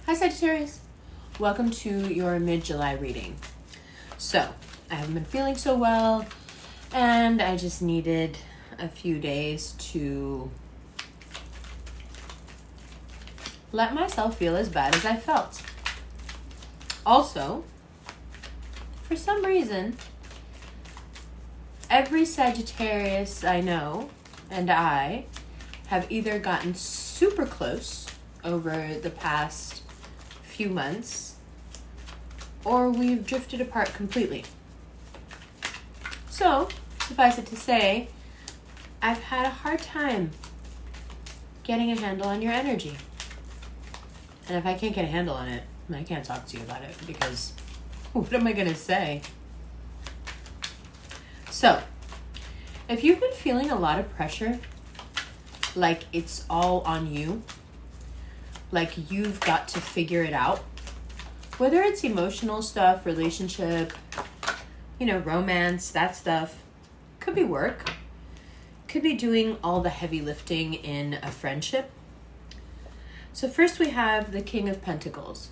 Hi Sagittarius, welcome to your mid-July reading. So, I haven't been feeling so well and I just needed a few days to let myself feel as bad as I felt. Also, for some reason, every Sagittarius I know and I have either gotten super close over the past few months or we've drifted apart completely. So, suffice it to say, I've had a hard time getting a handle on your energy. And if I can't get a handle on it, I can't talk to you about it because what am I going to say? So, if you've been feeling a lot of pressure, like it's all on you, like you've got to figure it out, whether it's emotional stuff, relationship, romance, that stuff, could be work, could be doing all the heavy lifting in a friendship. So first we have the King of Pentacles.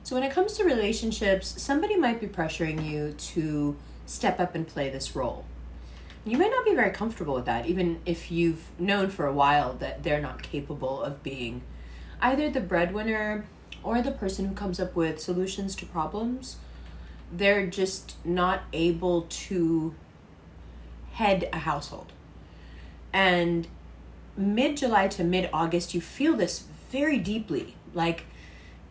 So when it comes to relationships, somebody might be pressuring you to step up and play this role. You may not be very comfortable with that, even if you've known for a while that they're not capable of being either the breadwinner or the person who comes up with solutions to problems. They're just not able to head a household. And mid-July to mid-August, you feel this very deeply, like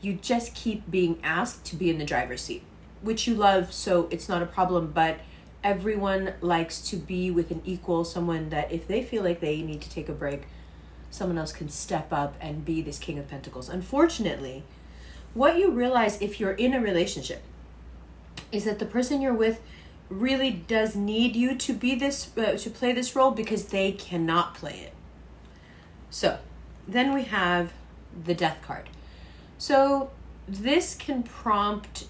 you just keep being asked to be in the driver's seat, which you love, so it's not a problem, but everyone likes to be with an equal, someone that if they feel like they need to take a break, someone else can step up and be this King of Pentacles. Unfortunately, what you realize if you're in a relationship is that the person you're with really does need you to be this, to play this role because they cannot play it. So then we have the Death card. So this can prompt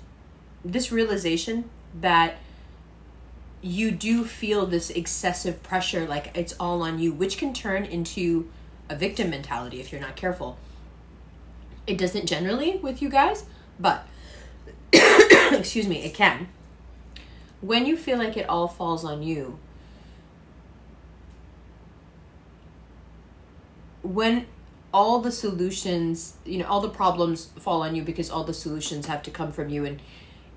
this realization that you do feel this excessive pressure, like it's all on you, which can turn into a victim mentality if you're not careful. It doesn't generally with you guys, but excuse me, it can. When you feel like it all falls on you, when all the solutions, all the problems fall on you because all the solutions have to come from you, and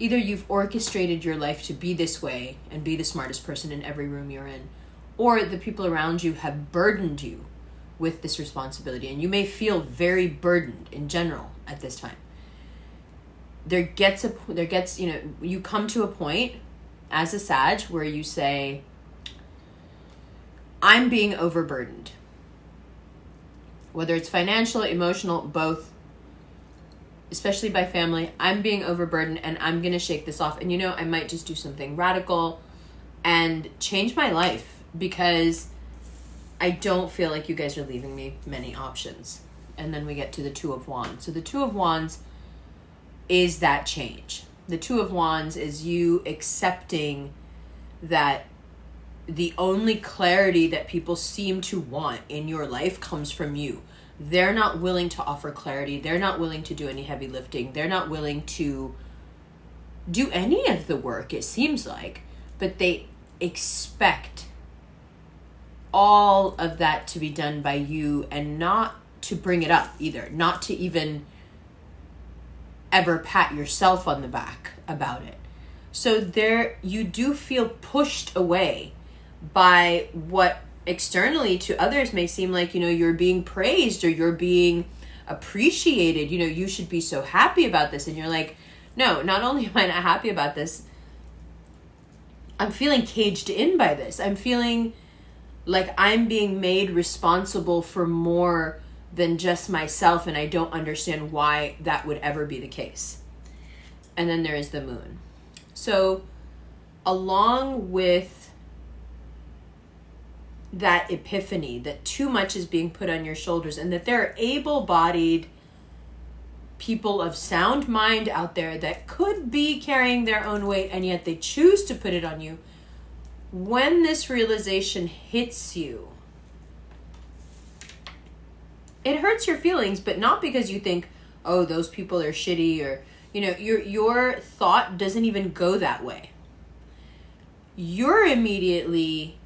either you've orchestrated your life to be this way and be the smartest person in every room you're in, or the people around you have burdened you with this responsibility, and you may feel very burdened in general at this time. You come to a point as a Sag where you say, I'm being overburdened. Whether it's financial, emotional, both, especially by family, I'm being overburdened and I'm going to shake this off. And I might just do something radical and change my life because I don't feel like you guys are leaving me many options. And then we get to the Two of Wands. So the Two of Wands is that change. The Two of Wands is you accepting that the only clarity that people seem to want in your life comes from you. They're not willing to offer clarity. They're not willing to do any heavy lifting. They're not willing to do any of the work, it seems like, but they expect all of that to be done by you and not to bring it up either, not to even ever pat yourself on the back about it. So there you do feel pushed away by what externally to others may seem like, you're being praised or you're being appreciated. You should be so happy about this. And you're like, no, not only am I not happy about this, I'm feeling caged in by this. I'm feeling like I'm being made responsible for more than just myself, and I don't understand why that would ever be the case. And then there is the Moon. So along with that epiphany that too much is being put on your shoulders and that there are able-bodied people of sound mind out there that could be carrying their own weight and yet they choose to put it on you, when this realization hits you, it hurts your feelings, but not because you think, oh, those people are shitty, or, you know, your thought doesn't even go that way. You're immediately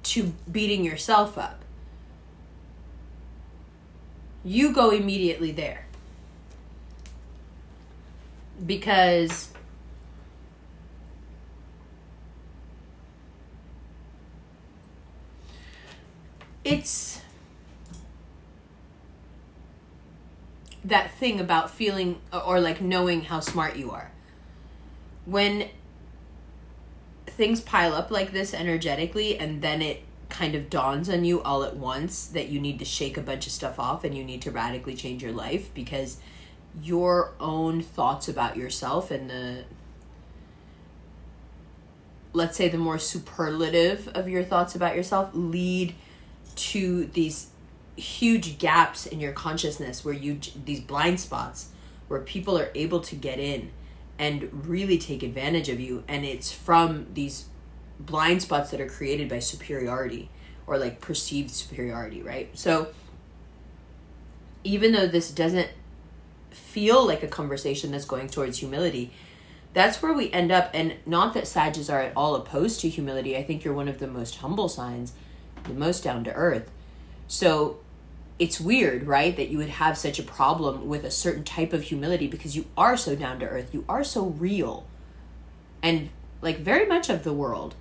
to beating yourself up. You go immediately there. Because it's that thing about feeling or like knowing how smart you are. When things pile up like this energetically, and then it kind of dawns on you all at once that you need to shake a bunch of stuff off and you need to radically change your life, because your own thoughts about yourself and the, let's say, the more superlative of your thoughts about yourself lead to these huge gaps in your consciousness where these blind spots where people are able to get in and really take advantage of you. And it's from these blind spots that are created by superiority or like perceived superiority, right? So even though this doesn't feel like a conversation that's going towards humility, that's where we end up. And not that Sages are at all opposed to humility. I think you're one of the most humble signs, the most down to earth. So it's weird, right, that you would have such a problem with a certain type of humility, because you are so down to earth, you are so real and like very much of the world.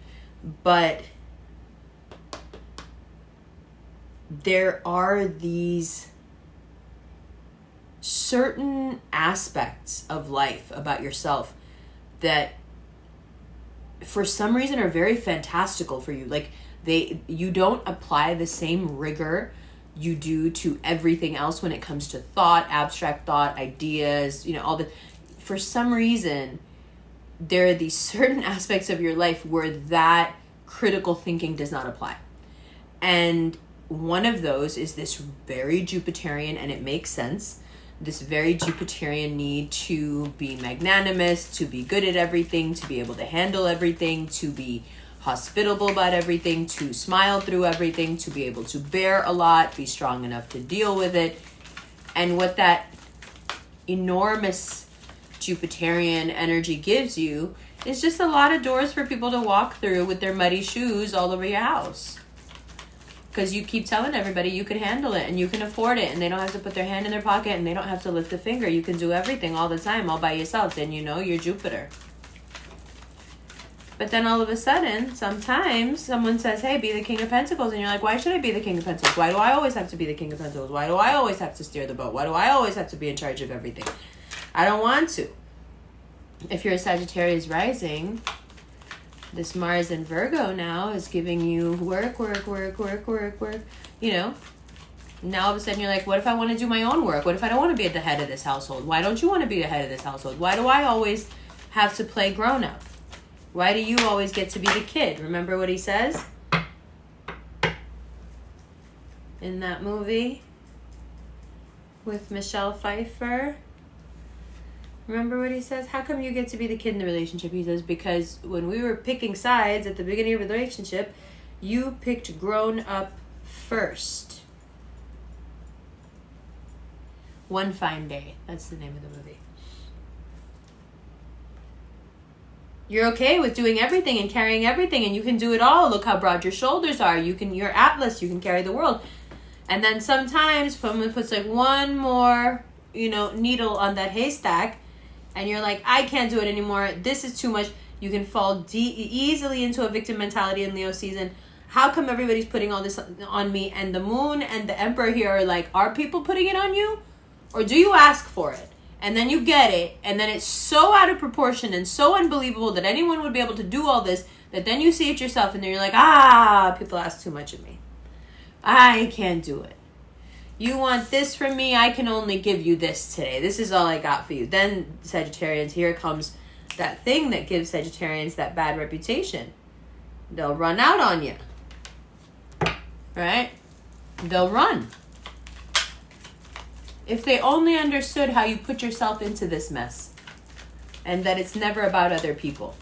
But there are these certain aspects of life about yourself that for some reason are very fantastical for you. Like you don't apply the same rigor you do to everything else when it comes to thought, abstract thought, ideas, you know, for some reason, there are these certain aspects of your life where that critical thinking does not apply. And one of those is this very Jupiterian, and it makes sense, this very Jupiterian need to be magnanimous, to be good at everything, to be able to handle everything, to be hospitable about everything, to smile through everything, to be able to bear a lot, be strong enough to deal with it. And what that enormous Jupiterian energy gives you is just a lot of doors for people to walk through with their muddy shoes all over your house. Because you keep telling everybody you can handle it and you can afford it, and they don't have to put their hand in their pocket and they don't have to lift a finger. You can do everything all the time all by yourself. Then you know you're Jupiter. But then all of a sudden, sometimes someone says, hey, be the King of Pentacles. And you're like, why should I be the King of Pentacles? Why do I always have to be the King of Pentacles? Why do I always have to steer the boat? Why do I always have to be in charge of everything? I don't want to. If you're a Sagittarius rising, this Mars in Virgo now is giving you work. You know, now all of a sudden you're like, what if I want to do my own work? What if I don't want to be at the head of this household? Why don't you want to be the head of this household? Why do I always have to play grown up? Why do you always get to be the kid? Remember what he says in that movie with Michelle Pfeiffer? Remember what he says? How come you get to be the kid in the relationship? He says, because when we were picking sides at the beginning of the relationship, you picked grown up first. One Fine Day. That's the name of the movie. You're okay with doing everything and carrying everything, and you can do it all. Look how broad your shoulders are. You're Atlas. You can carry the world. And then sometimes someone puts like one more, needle on that haystack, and you're like, I can't do it anymore. This is too much. You can fall easily into a victim mentality in Leo season. How come everybody's putting all this on me? And the moon and the emperor here are like, are people putting it on you? Or do you ask for it? And then you get it, and then it's so out of proportion and so unbelievable that anyone would be able to do all this, that then you see it yourself, and then you're like, people ask too much of me. I can't do it. You want this from me, I can only give you this today. This is all I got for you. Then, Sagittarians, here comes that thing that gives Sagittarians that bad reputation. They'll run out on you. Right? They'll run. If they only understood how you put yourself into this mess, and that it's never about other people.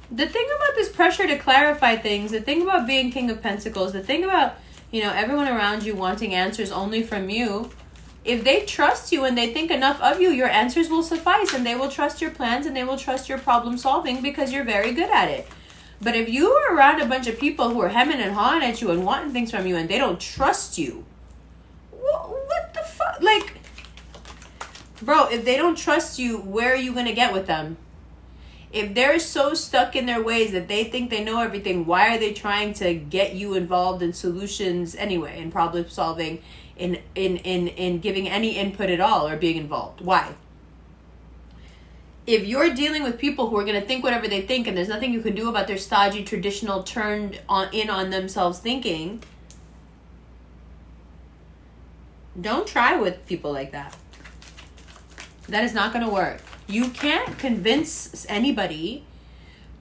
The thing about this pressure to clarify things, the thing about being King of Pentacles, the thing about everyone around you wanting answers only from you. If they trust you and they think enough of you, your answers will suffice, and they will trust your plans and they will trust your problem solving because you're very good at it. But if you are around a bunch of people who are hemming and hawing at you and wanting things from you and they don't trust you, what the fuck? Like, bro, if they don't trust you, where are you going to get with them? If they're so stuck in their ways that they think they know everything, why are they trying to get you involved in solutions anyway, in problem solving, in giving any input at all or being involved? Why? If you're dealing with people who are going to think whatever they think and there's nothing you can do about their stodgy, traditional, turned on themselves thinking, don't try with people like that. That is not going to work. You can't convince anybody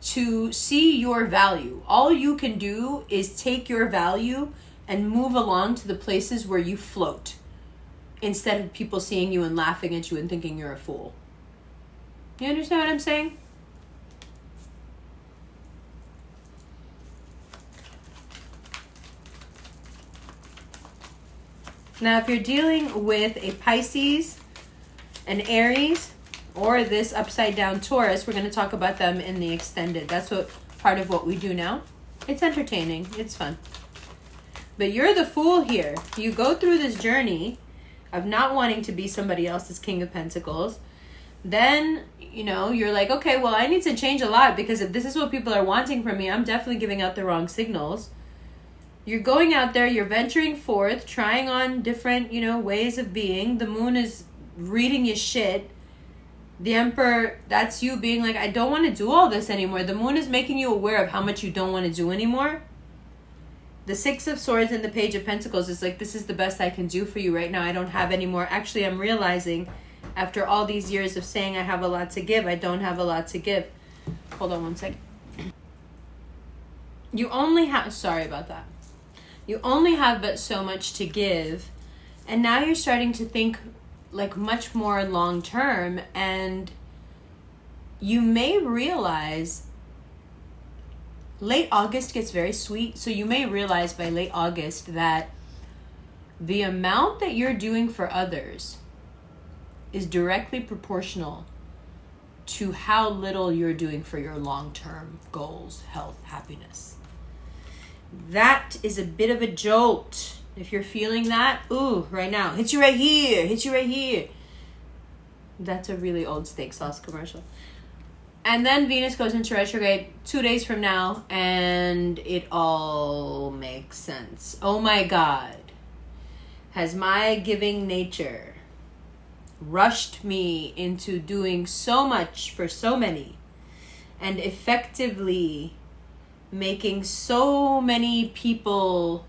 to see your value. All you can do is take your value and move along to the places where you float, instead of people seeing you and laughing at you and thinking you're a fool. You understand what I'm saying? Now, if you're dealing with a Pisces, an Aries, or this upside down Taurus, we're going to talk about them in the extended. That's what part of what we do now. It's entertaining. It's fun. But you're the fool here. You go through this journey of not wanting to be somebody else's King of Pentacles. Then, you're like, okay, well, I need to change a lot, because if this is what people are wanting from me, I'm definitely giving out the wrong signals. You're going out there, you're venturing forth, trying on different, ways of being. The moon is reading your shit. The Emperor, that's you being like, I don't want to do all this anymore. The moon is making you aware of how much you don't want to do anymore. The Six of Swords and the Page of Pentacles is like, this is the best I can do for you right now. I don't have any more. Actually, I'm realizing after all these years of saying I have a lot to give, I don't have a lot to give. Hold on one second. You only have, sorry about that. You only have but so much to give. And now you're starting to think like much more long term, and you may realize late August gets very sweet. So you may realize by late August that the amount that you're doing for others is directly proportional to how little you're doing for your long-term goals, health, happiness. That is a bit of a jolt. If you're feeling that, ooh, right now, hits you right here, hits you right here. That's a really old steak sauce commercial. And then Venus goes into retrograde 2 days from now, and it all makes sense. Oh my God. Has my giving nature rushed me into doing so much for so many, and effectively making so many people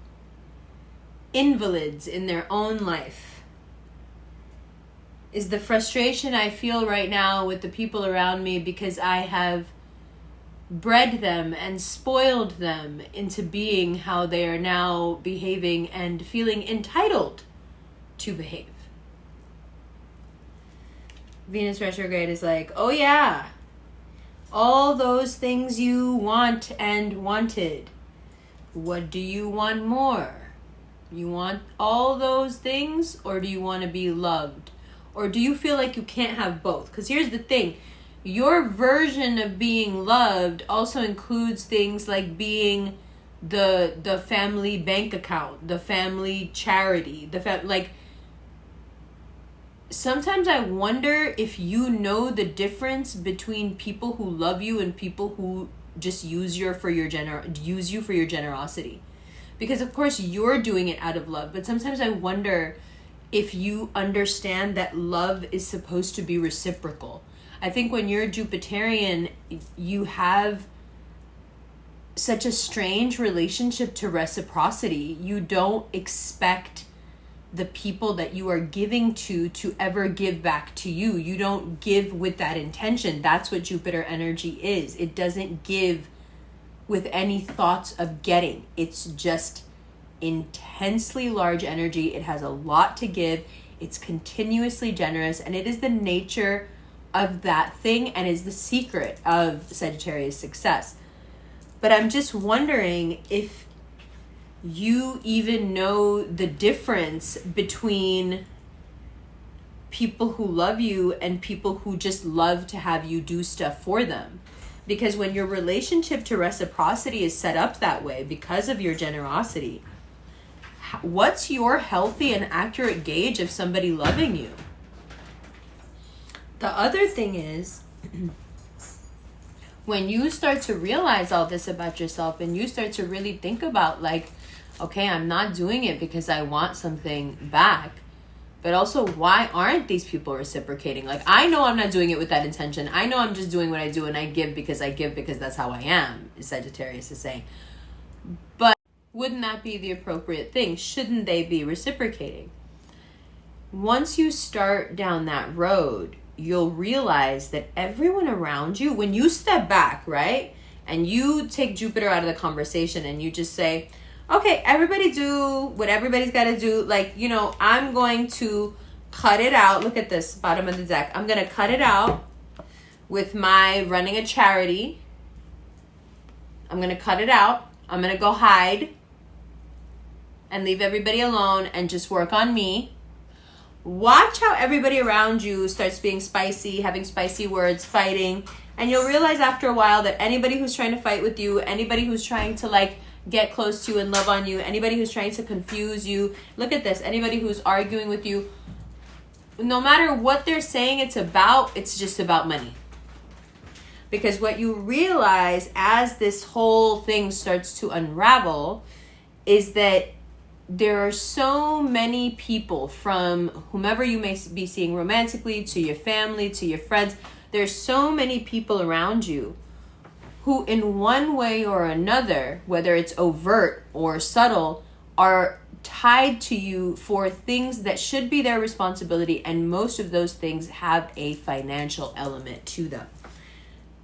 invalids in their own life, is the frustration I feel right now with the people around me, because I have bred them and spoiled them into being how they are now behaving and feeling entitled to behave. Venus retrograde is like, oh yeah, all those things you want and wanted. What do you want more? You want all those things, or do you want to be loved? Or do you feel like you can't have both? Because here's the thing. Your version of being loved also includes things like being the family bank account, the family charity, like, sometimes I wonder if you know the difference between people who love you and people who just use you for your generosity. Because of course you're doing it out of love, but sometimes I wonder if you understand that love is supposed to be reciprocal. I think when you're Jupiterian, you have such a strange relationship to reciprocity. You don't expect the people that you are giving to ever give back to you. You don't give with that intention. That's what Jupiter energy is. It doesn't give with any thoughts of getting. It's just intensely large energy. It has a lot to give. It's continuously generous, and it is the nature of that thing and is the secret of Sagittarius success. But I'm just wondering if you even know the difference between people who love you and people who just love to have you do stuff for them. Because when your relationship to reciprocity is set up that way because of your generosity, what's your healthy and accurate gauge of somebody loving you? The other thing is, when you start to realize all this about yourself and you start to really think about like, okay, I'm not doing it because I want something back, but also why aren't these people reciprocating? Like, I know I'm not doing it with that intention. I know I'm just doing what I do and I give because that's how I am, Sagittarius is saying. But wouldn't that be the appropriate thing? Shouldn't they be reciprocating? Once you start down that road, you'll realize that everyone around you, when you step back, right? And you take Jupiter out of the conversation and you just say, okay, everybody do what everybody's got to do. Like, you know, I'm going to cut it out. Look at this bottom of the deck. I'm going to cut it out with my running a charity. I'm going to cut it out. I'm going to go hide and leave everybody alone and just work on me. Watch how everybody around you starts being spicy, having spicy words, fighting. And you'll realize after a while that anybody who's trying to fight with you, anybody who's trying to like get close to you and love on you, anybody who's trying to confuse you, look at this, anybody who's arguing with you, no matter what they're saying it's just about money. Because what you realize as this whole thing starts to unravel is that there are so many people, from whomever you may be seeing romantically to your family to your friends, there's so many people around you who in one way or another, whether it's overt or subtle, are tied to you for things that should be their responsibility, and most of those things have a financial element to them.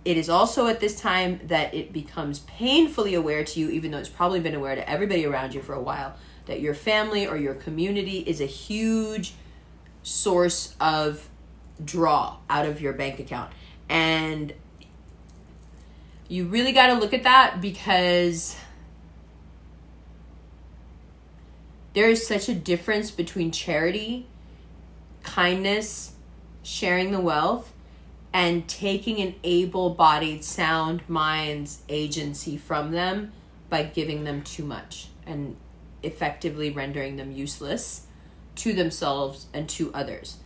It is also at this time that it becomes painfully aware to you, even though it's probably been aware to everybody around you for a while, that your family or your community is a huge source of draw out of your bank account. And you really got to look at that, because there is such a difference between charity, kindness, sharing the wealth, and taking an able-bodied, sound mind's agency from them by giving them too much and effectively rendering them useless to themselves and to others.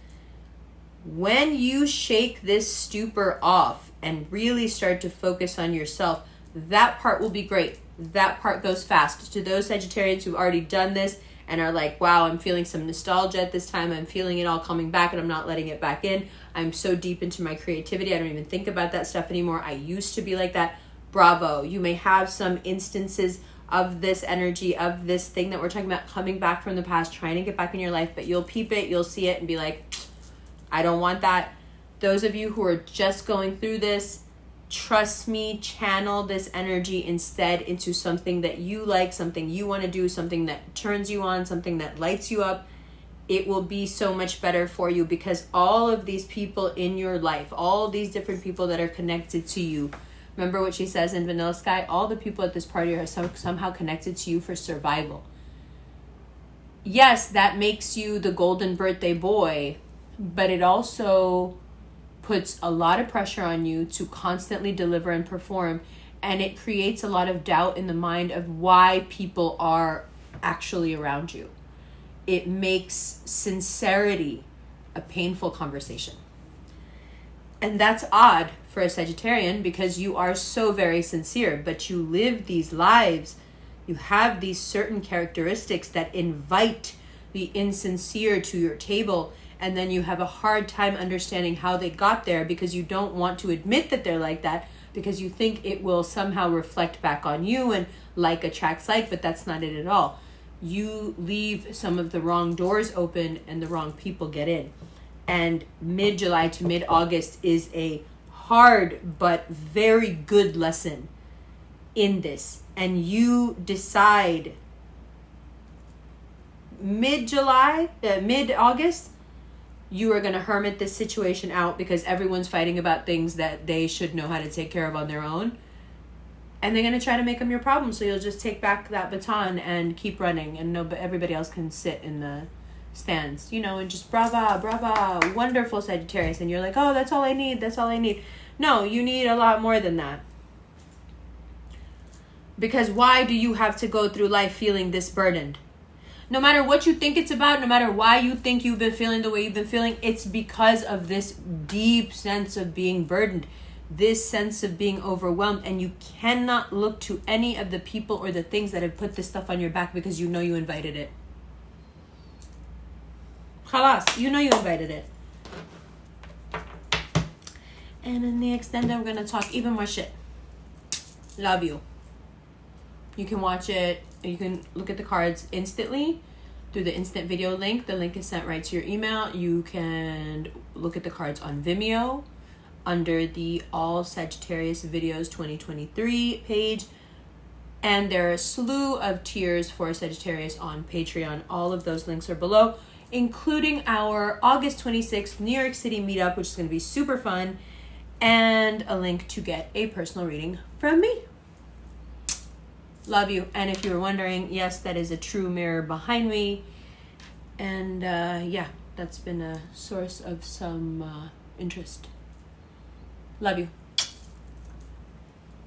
When you shake this stupor off and really start to focus on yourself, that part will be great. That part goes fast. To those Sagittarians who've already done this and are like, wow, I'm feeling some nostalgia at this time. I'm feeling it all coming back and I'm not letting it back in. I'm so deep into my creativity. I don't even think about that stuff anymore. I used to be like that. Bravo. You may have some instances of this energy, of this thing that we're talking about coming back from the past, trying to get back in your life, but you'll peep it, you'll see it and be like, I don't want that. Those of you who are just going through this, trust me, channel this energy instead into something that you like, something you want to do, something that turns you on, something that lights you up. It will be so much better for you, because all of these people in your life, all these different people that are connected to you, remember what she says in Vanilla Sky? All the people at this party are somehow connected to you for survival. Yes, that makes you the golden birthday boy, but it also puts a lot of pressure on you to constantly deliver and perform, and it creates a lot of doubt in the mind of why people are actually around you. It makes sincerity a painful conversation. And that's odd for a Sagittarian, because you are so very sincere, but you live these lives, you have these certain characteristics that invite the insincere to your table, and then you have a hard time understanding how they got there, because you don't want to admit that they're like that, because you think it will somehow reflect back on you and like attracts like, but that's not it at all. You leave some of the wrong doors open and the wrong people get in. And mid-July to mid-August is a hard but very good lesson in this. And you decide mid-August, you are going to hermit this situation out, because everyone's fighting about things that they should know how to take care of on their own. And they're going to try to make them your problem. So you'll just take back that baton and keep running. And everybody else can sit in the stands, you know, and just brava, brava, wonderful Sagittarius. And you're like, oh, that's all I need. That's all I need. No, you need a lot more than that. Because why do you have to go through life feeling this burdened? No matter what you think it's about, no matter why you think you've been feeling the way you've been feeling, it's because of this deep sense of being burdened, this sense of being overwhelmed. And you cannot look to any of the people or the things that have put this stuff on your back because you know you invited it. Khalas, you know you invited it. And in the extended, I'm going to talk even more shit. Love you. You can watch it. You can look at the cards instantly through the instant video link. The link is sent right to your email. You can look at the cards on Vimeo under the All Sagittarius Videos 2023 page. And there are a slew of tiers for Sagittarius on Patreon. All of those links are below, including our August 26th New York City meetup, which is going to be super fun, and a link to get a personal reading from me. Love you. And if you were wondering, yes, that is a true mirror behind me. And yeah, that's been a source of some interest. Love you.